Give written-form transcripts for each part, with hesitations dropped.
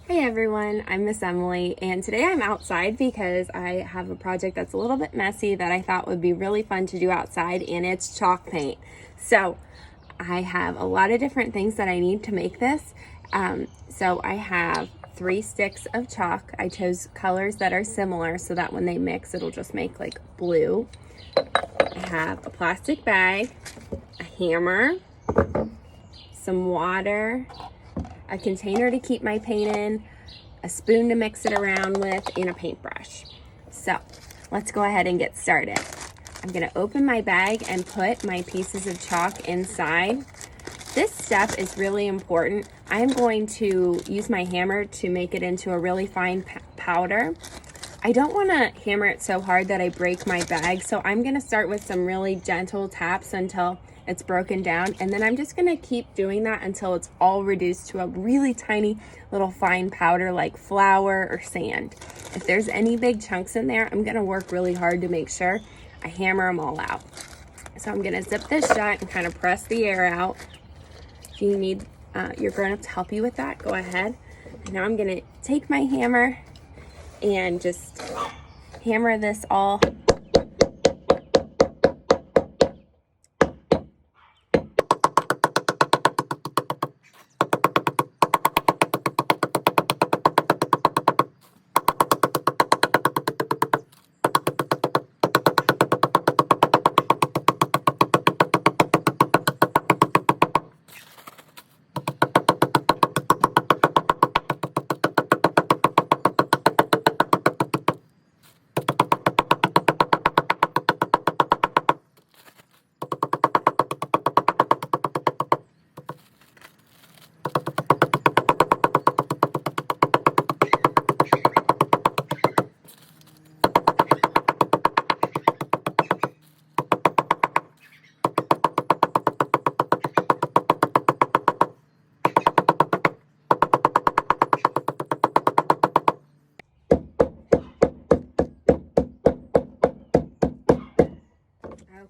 Hey everyone, I'm Miss Emily, and today I'm outside because I have a project that's a little bit messy that I thought would be really fun to do outside, and it's chalk paint. So I have a lot of different things that I need to make this. So I have 3 sticks of chalk. I chose colors that are similar so that when they mix it'll just make like blue. I have a plastic bag, a hammer, some water, a container to keep my paint in, a spoon to mix it around with, and a paintbrush. So let's go ahead and get started. I'm gonna open my bag and put my pieces of chalk inside. This step is really important. I'm going to use my hammer to make it into a really fine powder. I don't wanna hammer it so hard that I break my bag, so I'm gonna start with some really gentle taps until it's broken down, and then I'm just gonna keep doing that until it's all reduced to a really tiny little fine powder like flour or sand. If there's any big chunks in there, I'm gonna work really hard to make sure I hammer them all out. So I'm gonna zip this shut and kind of press the air out. If you need your grown-up to help you with that, go ahead. And now I'm gonna take my hammer and just hammer this all.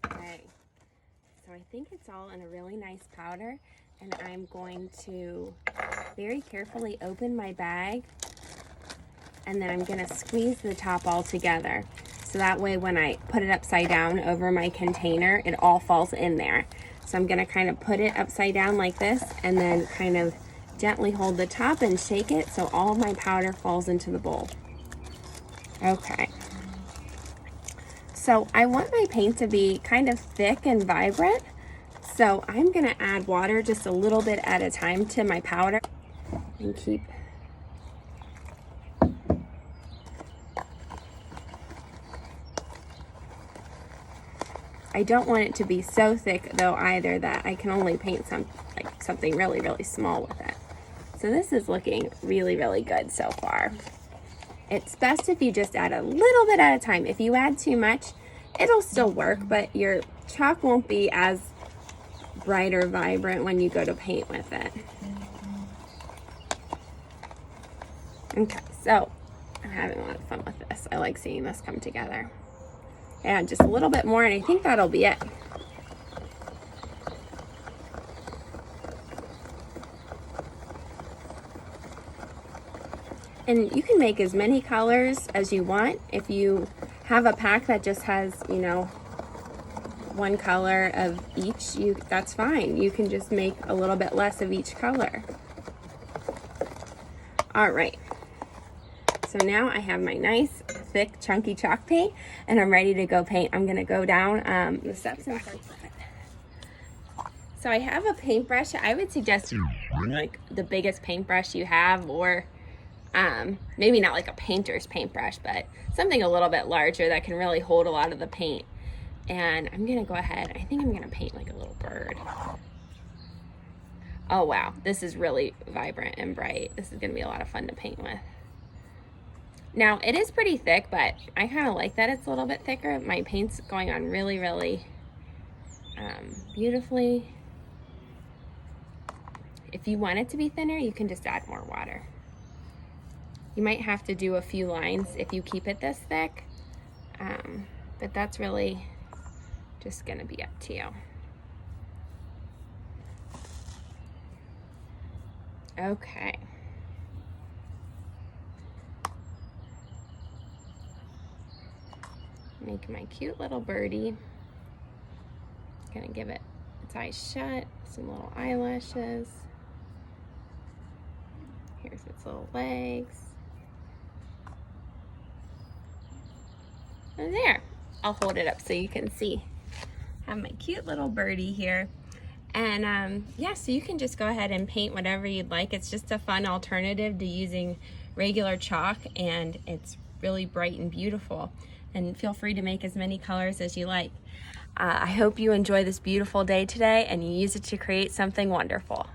Okay, so I think it's all in a really nice powder, and I'm going to very carefully open my bag, and then I'm gonna squeeze the top all together. So that way when I put it upside down over my container, it all falls in there. So I'm gonna kind of put it upside down like this, and then kind of gently hold the top and shake it so all of my powder falls into the bowl. Okay. So I want my paint to be kind of thick and vibrant. So I'm gonna add water just a little bit at a time to my powder and keep. I don't want it to be so thick though either that I can only paint something really, really small with it. So this is looking really, really good so far. It's best if you just add a little bit at a time. If you add too much, it'll still work, but your chalk won't be as bright or vibrant when you go to paint with it. Okay, so I'm having a lot of fun with this. I like seeing this come together. Add just a little bit more, and I think that'll be it. And you can make as many colors as you want. If you have a pack that just has, you know, one color of each, that's fine. You can just make a little bit less of each color. All right. So now I have my nice, thick, chunky chalk paint, and I'm ready to go paint. I'm gonna go down the steps and start. So I have a paintbrush. I would suggest like the biggest paintbrush you have, or maybe not like a painter's paintbrush, but something a little bit larger that can really hold a lot of the paint. And I'm gonna go ahead, I think I'm gonna paint like a little bird. Oh wow, this is really vibrant and bright. This is gonna be a lot of fun to paint with. Now it is pretty thick, but I kind of like that it's a little bit thicker. My paint's going on really, really beautifully. If you want it to be thinner, you can just add more water. You might have to do a few lines if you keep it this thick, but that's really just gonna be up to you. Okay. Make my cute little birdie. Gonna give it its eyes shut, some little eyelashes. Here's its little legs. And there, I'll hold it up so you can see. I have my cute little birdie here. And yeah, so you can just go ahead and paint whatever you'd like. It's just a fun alternative to using regular chalk, and it's really bright and beautiful. And feel free to make as many colors as you like. I hope you enjoy this beautiful day today and you use it to create something wonderful.